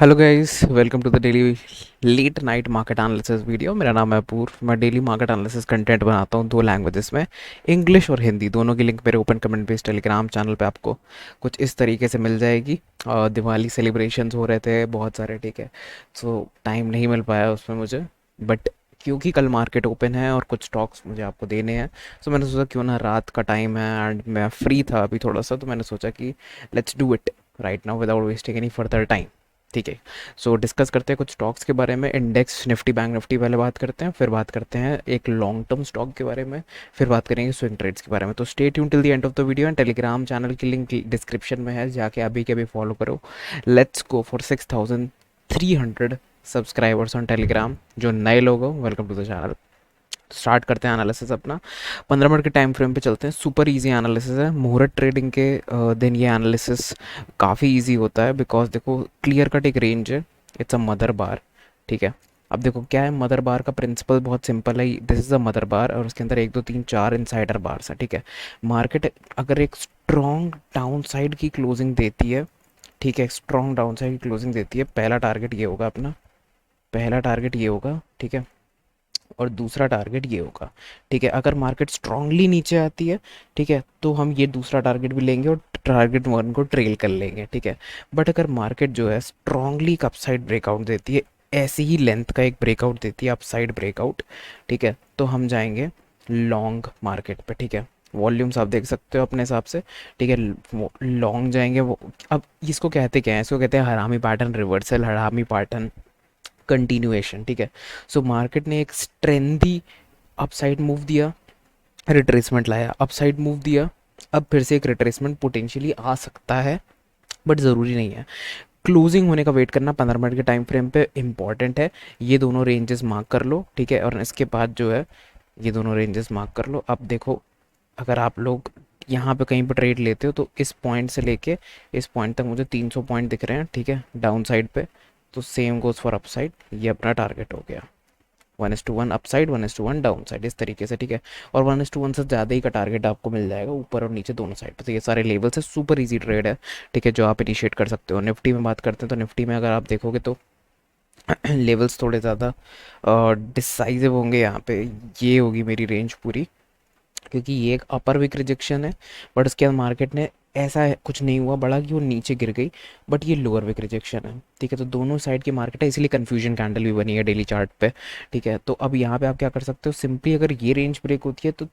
Hello guys, welcome to the daily late night market analysis video. मेरा नाम है अपूर्व। मैं डेली मार्केट एनालिसिस कंटेंट बनाता हूँ दो लैंग्वेजेस में, इंग्लिश और हिंदी। दोनों की लिंक मेरे open comment based Telegram channel पे आपको कुछ इस तरीके से मिल जाएगी। दिवाली सेलिब्रेशंस हो रहे थे बहुत सारे, ठीक है। सो टाइम नहीं मिल पाया उसमें मुझे, बट क्योंकि कल मार्केट ओपन है और कुछ स्टॉक्स मुझे आपको देने हैं, सो मैंने सोचा क्यों ना, रात का टाइम है एंड मैं फ्री था अभी थोड़ा सा, तो मैंने सोचा कि let's do it right now without wasting any further time. ठीक है। सो डिस्कस करते हैं कुछ स्टॉक्स के बारे में। इंडेक्स निफ्टी बैंक निफ्टी पहले बात करते हैं, फिर बात करते हैं एक लॉन्ग टर्म स्टॉक के बारे में, फिर बात करेंगे स्विंग ट्रेड्स के बारे में। तो stay tune till the end of the video and Telegram channel की लिंक डिस्क्रिप्शन में है, जाके अभी के अभी फॉलो करो। Let's go for 6,300 subscribers on Telegram. जो नए लोग हो, welcome to the channel. Start करते हैं एनालिसिस अपना। 15 मिनट के टाइम फ्रेम पे चलते हैं। सुपर इजी एनालिसिस है। मुहूर्त ट्रेडिंग के दिन ये एनालिसिस काफ़ी इजी होता है, बिकॉज देखो क्लियर कट एक रेंज है। इट्स अ मदर बार, ठीक है। अब देखो क्या है, मदर बार का प्रिंसिपल बहुत सिंपल है। दिस इज़ अ मदर बार और उसके अंदर 1 2 3 4 इनसाइडर बार्स है, ठीक है। मार्केट अगर एक स्ट्रॉन्ग डाउन साइड की क्लोजिंग देती है, ठीक है, स्ट्रॉन्ग डाउन साइड की क्लोजिंग देती है, पहला टारगेट ये होगा अपना, पहला टारगेट ये होगा, ठीक है। और दूसरा टारगेट ये होगा, ठीक है। अगर मार्केट स्ट्रांगली नीचे आती है, ठीक है, तो हम ये दूसरा टारगेट भी लेंगे और टारगेट वन को ट्रेल कर लेंगे, ठीक है। बट अगर मार्केट जो है स्ट्रांगली अपसाइड ब्रेकआउट देती है, ऐसी ही लेंथ का एक ब्रेकआउट देती है अपसाइड ब्रेकआउट, ठीक है, तो हम जाएंगे लॉन्ग मार्केट पे, ठीक है। वॉल्यूम्स आप देख सकते हो अपने हिसाब से, ठीक है। लॉन्ग जाएंगे वो। अब इसको कहते क्या है, इसको कहते हैं हरामी पैटर्न रिवर्सल, हरामी पैटर्न कंटिन्यूएशन, ठीक है। सो मार्केट ने एक स्ट्रेंथी अपसाइड मूव दिया, रिट्रेसमेंट लाया, अपसाइड मूव दिया, अब फिर से एक रिट्रेसमेंट पोटेंशियली आ सकता है, बट ज़रूरी नहीं है। क्लोजिंग होने का वेट करना 15 मिनट के टाइम फ्रेम पे इंपॉर्टेंट है। ये दोनों रेंजेस मार्क कर लो, ठीक है। और इसके बाद जो है, ये दोनों रेंजेस मार्क कर लो। अब देखो, अगर आप लोग यहाँ पे कहीं पर ट्रेड लेते हो, तो इस पॉइंट से लेके इस पॉइंट तक मुझे 300 पॉइंट दिख रहे हैं, ठीक है, डाउन साइड पे। तो सेम गोज़ फॉर अपसाइड। ये अपना टारगेट हो गया। 1:1 अपसाइड, 1:1 डाउन साइड, इस तरीके से, ठीक है। और 1:1 से ज़्यादा ही का टारगेट आपको मिल जाएगा ऊपर और नीचे दोनों साइड पे। तो ये सारे लेवल्स है, सुपर इजी ट्रेड है, ठीक है, जो आप इनिशिएट कर सकते हो। निफ्टी में बात करते हैं, तो निफ्टी में अगर आप देखोगे तो लेवल्स थोड़े ज़्यादा डिसाइसिव होंगे यहाँ पे। ये होगी मेरी रेंज पूरी, क्योंकि ये एक अपर विक रिजेक्शन है, बट उसके बाद मार्केट ने ऐसा कुछ नहीं हुआ बड़ा कि वो नीचे गिर गई, बट ये लोअर विक रिजेक्शन है, ठीक है। तो दोनों साइड की मार्केट है, इसीलिए कन्फ्यूजन कैंडल भी बनी है डेली चार्ट पे, ठीक है। तो अब यहाँ पे आप क्या कर सकते हो, सिंपली अगर ये रेंज ब्रेक होती है तो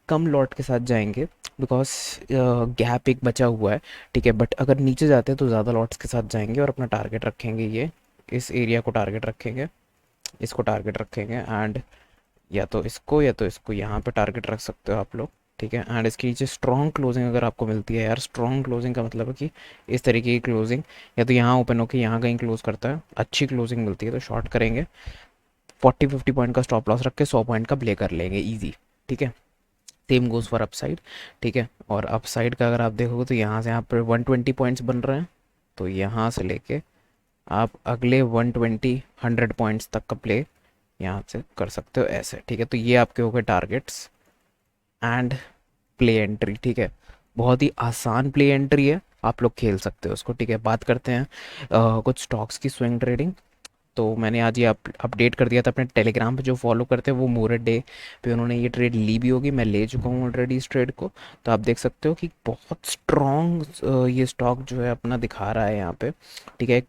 कम लॉट के साथ जाएंगे, बिकॉज गैप एक बचा हुआ है, ठीक है। बट अगर नीचे जाते हैं तो ज़्यादा लॉट्स के साथ जाएंगे और अपना टारगेट रखेंगे, ये इस एरिया को टारगेट रखेंगे, इसको टारगेट रखेंगे, एंड या तो इसको यहाँ पे टारगेट रख सकते हो आप लोग, ठीक है। एंड इसके नीचे स्ट्रॉन्ग क्लोजिंग अगर आपको मिलती है, यार स्ट्रॉन्ग क्लोजिंग का मतलब है कि इस तरीके की क्लोजिंग, या तो यहाँ ओपन होकर यहाँ कहीं क्लोज करता है, अच्छी क्लोजिंग मिलती है तो शॉर्ट करेंगे। 40 50 पॉइंट का स्टॉप लॉस रख के 100 पॉइंट का प्ले कर लेंगे, ईजी, ठीक है। सेम गोज फॉर अपसाइड, ठीक है। और अपसाइड का अगर आप देखोगे तो यहाँ से यहाँ पर 120 पॉइंट्स बन रहे हैं, तो यहाँ से लेके आप अगले 120 100 पॉइंट्स तक का प्ले यहाँ से कर सकते हो ऐसे, ठीक है। तो ये आपके हो गए टारगेट्स एंड प्ले एंट्री, ठीक है। बहुत ही आसान प्ले एंट्री है, आप लोग खेल सकते हो उसको, ठीक है। बात करते हैं कुछ स्टॉक्स की स्विंग ट्रेडिंग। तो मैंने आज ये अपडेट कर दिया था अपने टेलीग्राम पे, जो फॉलो करते हैं वो मुहूर्त डे पे उन्होंने ये ट्रेड ली भी होगी, मैं ले चुका हूँ ऑलरेडी इस ट्रेड को। तो आप देख सकते हो कि बहुत स्ट्रॉन्ग ये स्टॉक जो है अपना दिखा रहा है यहाँ पे, ठीक है।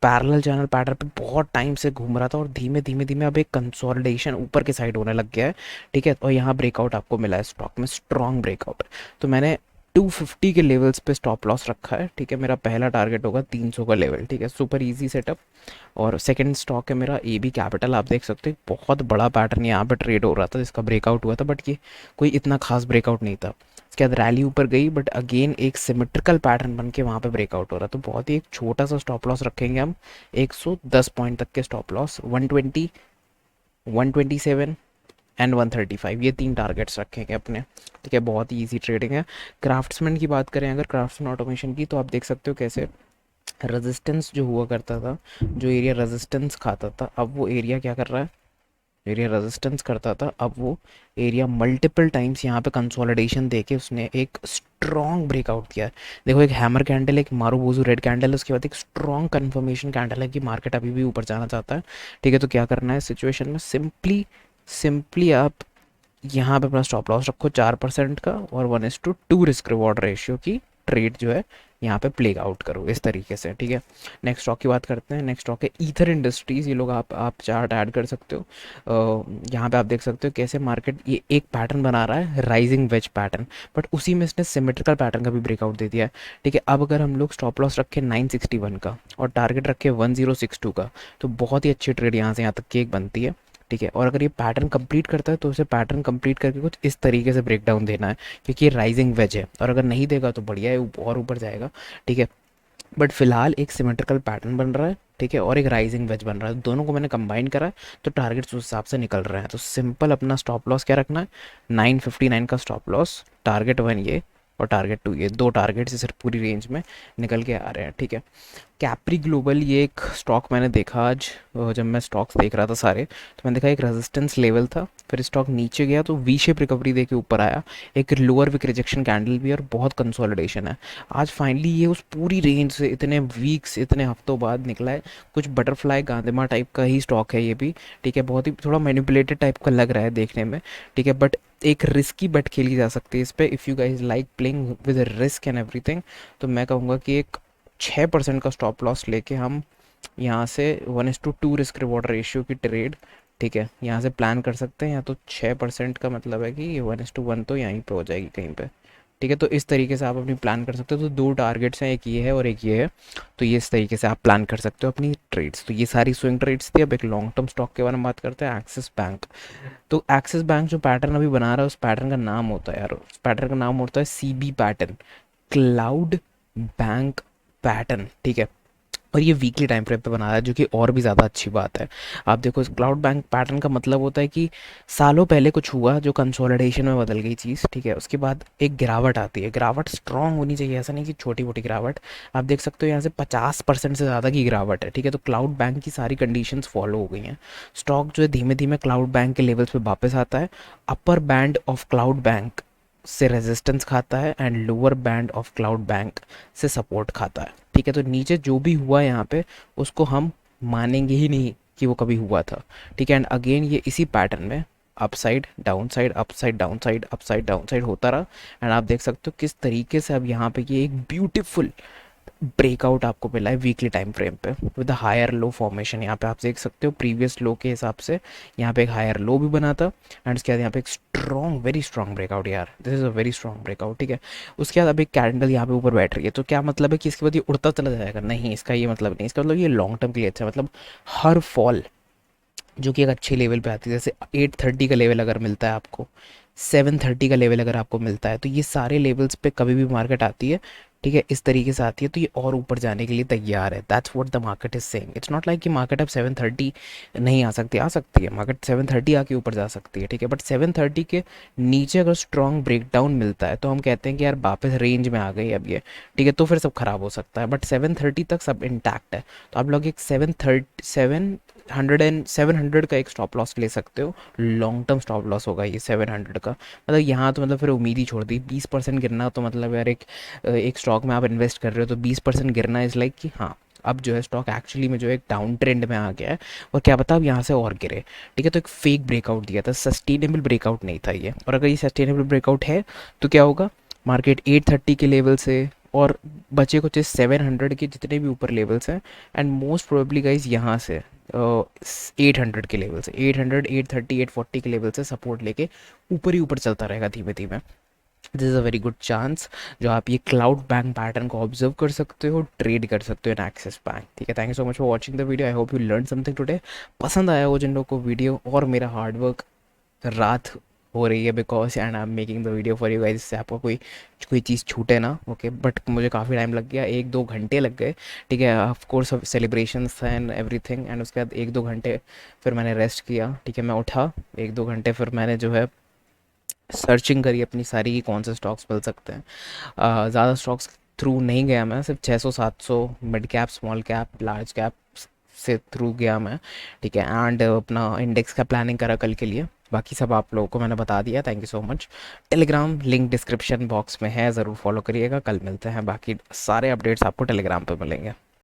पैरेलल चैनल पैटर्न पे बहुत टाइम से घूम रहा था और धीमे धीमे धीमे अब एक कंसोलिडेशन ऊपर के साइड होने लग गया है, ठीक है। और यहाँ ब्रेकआउट आपको मिला है स्टॉक में, स्ट्रॉन्ग ब्रेकआउट। तो मैंने 250 के लेवल्स पे स्टॉप लॉस रखा है, ठीक है। मेरा पहला टारगेट होगा 300 का लेवल, ठीक है, सुपर इजी सेटअप। और सेकंड स्टॉक है मेरा ए बी कैपिटल। आप देख सकते हो बहुत बड़ा पैटर्न यहाँ पे ट्रेड हो रहा था जिसका ब्रेकआउट हुआ था, बट ये कोई इतना खास ब्रेकआउट नहीं था। उसके बाद रैली ऊपर गई, बट अगेन एक सिमेट्रिकल पैटर्न बन के वहाँ पे ब्रेकआउट हो रहा, तो बहुत ही एक छोटा सा स्टॉप लॉस रखेंगे हम। 110 पॉइंट तक के स्टॉप लॉस, 120 127 एंड 135, ये तीन टारगेट्स रखेंगे अपने, ठीक है। बहुत ही ईजी ट्रेडिंग है। क्राफ्ट्समैन की बात करें अगर, क्राफ्ट्समैन ऑटोमेशन की, तो आप देख सकते हो कैसे रेजिस्टेंस जो हुआ करता था, जो एरिया रेजिस्टेंस खाता था, अब वो एरिया क्या कर रहा है, एरिया रेजिस्टेंस करता था, अब वो एरिया मल्टीपल टाइम्स यहाँ पे कंसोलिडेशन देके उसने एक स्ट्रॉन्ग ब्रेकआउट किया है। देखो एक हैमर कैंडल, एक मारूबोजू रेड कैंडल है, उसके बाद एक स्ट्रॉन्ग कन्फर्मेशन कैंडल है कि मार्केट अभी भी ऊपर जाना चाहता है। ठीक है, तो क्या करना है सिचुएशन में, सिंपली सिंपली आप यहाँ पे अपना स्टॉप लॉस रखो 4% का, और 1:2 रिस्क रिवॉर्ड रेशियो की ट्रेड जो है यहाँ पे प्ले आउट करो इस तरीके से। ठीक है, नेक्स्ट स्टॉक की बात करते हैं। नेक्स्ट स्टॉक है ईथर इंडस्ट्रीज़। ये लोग आप चार्ट ऐड कर सकते हो। यहाँ पे आप देख सकते हो कैसे मार्केट ये एक पैटर्न बना रहा है, राइजिंग वेज पैटर्न, बट उसी में इसने सिमेट्रिकल पैटर्न का भी ब्रेकआउट दे दिया है। ठीक है, अब अगर हम लोग स्टॉप लॉस रखें 961 का और टारगेट रखें 1062 का, तो बहुत ही अच्छी ट्रेड यहाँ से यहाँ तक की एक बनती है। ठीक है, और अगर ये पैटर्न कंप्लीट करता है तो उसे पैटर्न कंप्लीट करके कुछ इस तरीके से ब्रेक डाउन देना है, क्योंकि ये राइजिंग वेज है, और अगर नहीं देगा तो बढ़िया है, और ऊपर जाएगा। ठीक है, बट फिलहाल एक सिमेट्रिकल पैटर्न बन रहा है। ठीक है, और एक राइजिंग वेज बन रहा है, दोनों को मैंने कंबाइन करा है, तो टारगेट्स उस हिसाब से निकल रहे हैं। तो सिंपल अपना स्टॉप लॉस क्या रखना है, 959 का स्टॉप लॉस, टारगेट 1 ये और टारगेट 2 ये, दो टारगेट्स इस पूरी रेंज में निकल के आ रहे हैं। ठीक है, कैप्री ग्लोबल ये एक स्टॉक मैंने देखा आज, जब मैं स्टॉक्स देख रहा था सारे, तो मैंने देखा एक रेजिस्टेंस लेवल था, फिर स्टॉक नीचे गया तो वी शेप रिकवरी दे के ऊपर आया, एक लोअर विक रिजेक्शन कैंडल भी, और बहुत कंसोलिडेशन है। आज फाइनली ये उस पूरी रेंज से इतने वीक्स इतने हफ्तों बाद निकला है। कुछ बटरफ्लाई गांधीमा टाइप का ही स्टॉक है ये भी। ठीक है, बहुत ही थोड़ा मैनिपुलेटेड टाइप का लग रहा है देखने में। ठीक है, बट एक रिस्की बेट खेली जा सकती है इस पर, if you guys like playing with risk and everything. तो मैं कहूँगा कि एक 6% का स्टॉप लॉस लेके हम यहाँ से 1:2 रिस्क रिवॉर्ड रेशियो की ट्रेड, ठीक है, यहाँ से प्लान कर सकते हैं। या तो 6% का मतलब है कि ये 1:1 तो यहीं पे हो जाएगी कहीं पे। ठीक है, तो इस तरीके से आप अपनी प्लान कर सकते हो। तो दो टारगेट्स हैं, एक ये है और एक ये है, तो ये इस तरीके से आप प्लान कर सकते हो अपनी ट्रेड्स। तो ये सारी स्विंग ट्रेड्स थी। अब एक लॉन्ग टर्म स्टॉक के बारे में बात करते हैं, एक्सिस बैंक। तो एक्सिस बैंक जो पैटर्न अभी बना रहा है, उस पैटर्न का नाम होता है यार, उस पैटर्न का नाम होता है CB pattern, cloud bank pattern. ठीक है, और ये वीकली टाइम फ्रेम पे बना रहा है, जो कि और भी ज़्यादा अच्छी बात है। आप देखो इस क्लाउड बैंक पैटर्न का मतलब होता है कि सालों पहले कुछ हुआ जो कंसोलिडेशन में बदल गई चीज़। ठीक है, उसके बाद एक गिरावट आती है, गिरावट स्ट्रांग होनी चाहिए, ऐसा नहीं कि छोटी मोटी गिरावट। आप देख सकते हो यहाँ से 50% से ज़्यादा की गिरावट है। ठीक है, तो क्लाउड बैंक की सारी कंडीशंस फॉलो हो गई हैं। स्टॉक जो है धीमे धीमे क्लाउड बैंक के लेवल्स पे वापस आता है। Upper band of cloud bank से रेजिस्टेंस खाता है, and lower band of cloud bank से सपोर्ट खाता है। ठीक है, तो नीचे जो भी हुआ है यहाँ पे, उसको हम मानेंगे ही नहीं कि वो कभी हुआ था। ठीक है, एंड अगेन ये इसी पैटर्न में upside down side, upside down side, upside down side होता रहा। एंड आप देख सकते हो किस तरीके से अब यहाँ पे ये एक ब्यूटीफुल ब्रेकआउट आपको मिला है वीकली टाइम फ्रेम पे, विद हायर लो फॉर्मेशन। यहाँ पे आप देख सकते हो प्रीवियस लो के हिसाब से यहाँ पे एक हायर लो भी बना था, एंड उसके बाद यहाँ पे एक स्ट्रॉन्ग, वेरी स्ट्रॉन्ग ब्रेकआउट। यार this is a very strong breakout. ठीक है, उसके बाद अब एक कैंडल यहाँ पे ऊपर बैठ रही है, तो क्या मतलब है कि इसके बाद ये उड़ता चला जाएगा? नहीं, इसका ये मतलब नहीं। इसका मतलब ये लॉन्ग टर्म के लिए अच्छा है। मतलब हर फॉल जो कि एक अच्छे लेवल पे आती है, जैसे 830 का लेवल अगर मिलता है आपको, 730 का लेवल अगर आपको मिलता है, तो ये सारे लेवल्स पे कभी भी मार्केट आती है। ठीक है, इस तरीके से आती है, तो ये और ऊपर जाने के लिए तैयार है। That's what the market is saying. It's not like कि मार्केट अब 730 नहीं आ सकती, आ सकती है मार्केट 730 आके ऊपर जा सकती है। ठीक है, बट 730 के नीचे अगर स्ट्रॉन्ग ब्रेकडाउन मिलता है तो हम कहते हैं कि यार वापस रेंज में आ गई अब ये। ठीक है, तो फिर सब खराब हो सकता है, बट 730 तक सब इंटैक्ट है। तो आप लोग एक 700 का एक स्टॉप लॉस ले सकते हो। लॉन्ग टर्म स्टॉप लॉस होगा ये 700 का। मतलब यहाँ तो मतलब फिर उम्मीद ही छोड़ दी। 20% गिरना तो मतलब यार एक स्टॉक में आप इन्वेस्ट कर रहे हो तो 20% गिरना इज़ लाइक कि हाँ, अब जो है स्टॉक एक्चुअली में जो है एक डाउन ट्रेंड में आ गया है, और क्या पता अब यहाँ से और गिरे। ठीक है, तो एक फेक ब्रेकआउट दिया था, सस्टेनेबल ब्रेकआउट नहीं था ये। और अगर ये सस्टेनेबल ब्रेकआउट है तो क्या होगा, मार्केट 830 के लेवल से और बचे कुछ 700 के जितने भी ऊपर लेवल्स हैं, एंड मोस्ट प्रोबेबली गाइज यहाँ से 800 के लेवल से, 800, 830, 840 के लेवल से सपोर्ट लेके ऊपर ही ऊपर चलता रहेगा धीमे धीमे। This is a very good chance जो आप ये क्लाउड बैंक पैटर्न को ऑब्जर्व कर सकते हो, ट्रेड कर सकते हो इन एक्सिस बैंक। ठीक है, thank you so much for watching the video. I hope you learn something today. पसंद आया हो जिन लोगों को वीडियो, और मेरा हार्डवर्क रात हो रही है because, and I am making the video for you guys, इससे आपको कोई कोई चीज़ छूटे ना। ओके, बट मुझे काफ़ी टाइम लग गया, 1-2 घंटे लग गए। ठीक है, of course celebrations and everything, and उसके बाद 1-2 घंटे फिर मैंने रेस्ट किया। ठीक है, मैं उठा 1-2 घंटे, फिर मैंने जो है सर्चिंग करी अपनी सारी कि कौन से स्टॉक्स मिल सकते हैं। ज़्यादा स्टॉक्स थ्रू नहीं गया मैं, सिर्फ 600-700 mid cap, small cap, large cap, से थ्रू गया मैं, ठीक है। एंड अपना इंडेक्स का प्लानिंग करा कल के लिए। बाकी सब आप लोगों को मैंने बता दिया, thank you so much. Telegram link description box में है, ज़रूर फॉलो करिएगा। कल मिलते हैं, बाकी सारे अपडेट्स आपको टेलीग्राम पे मिलेंगे।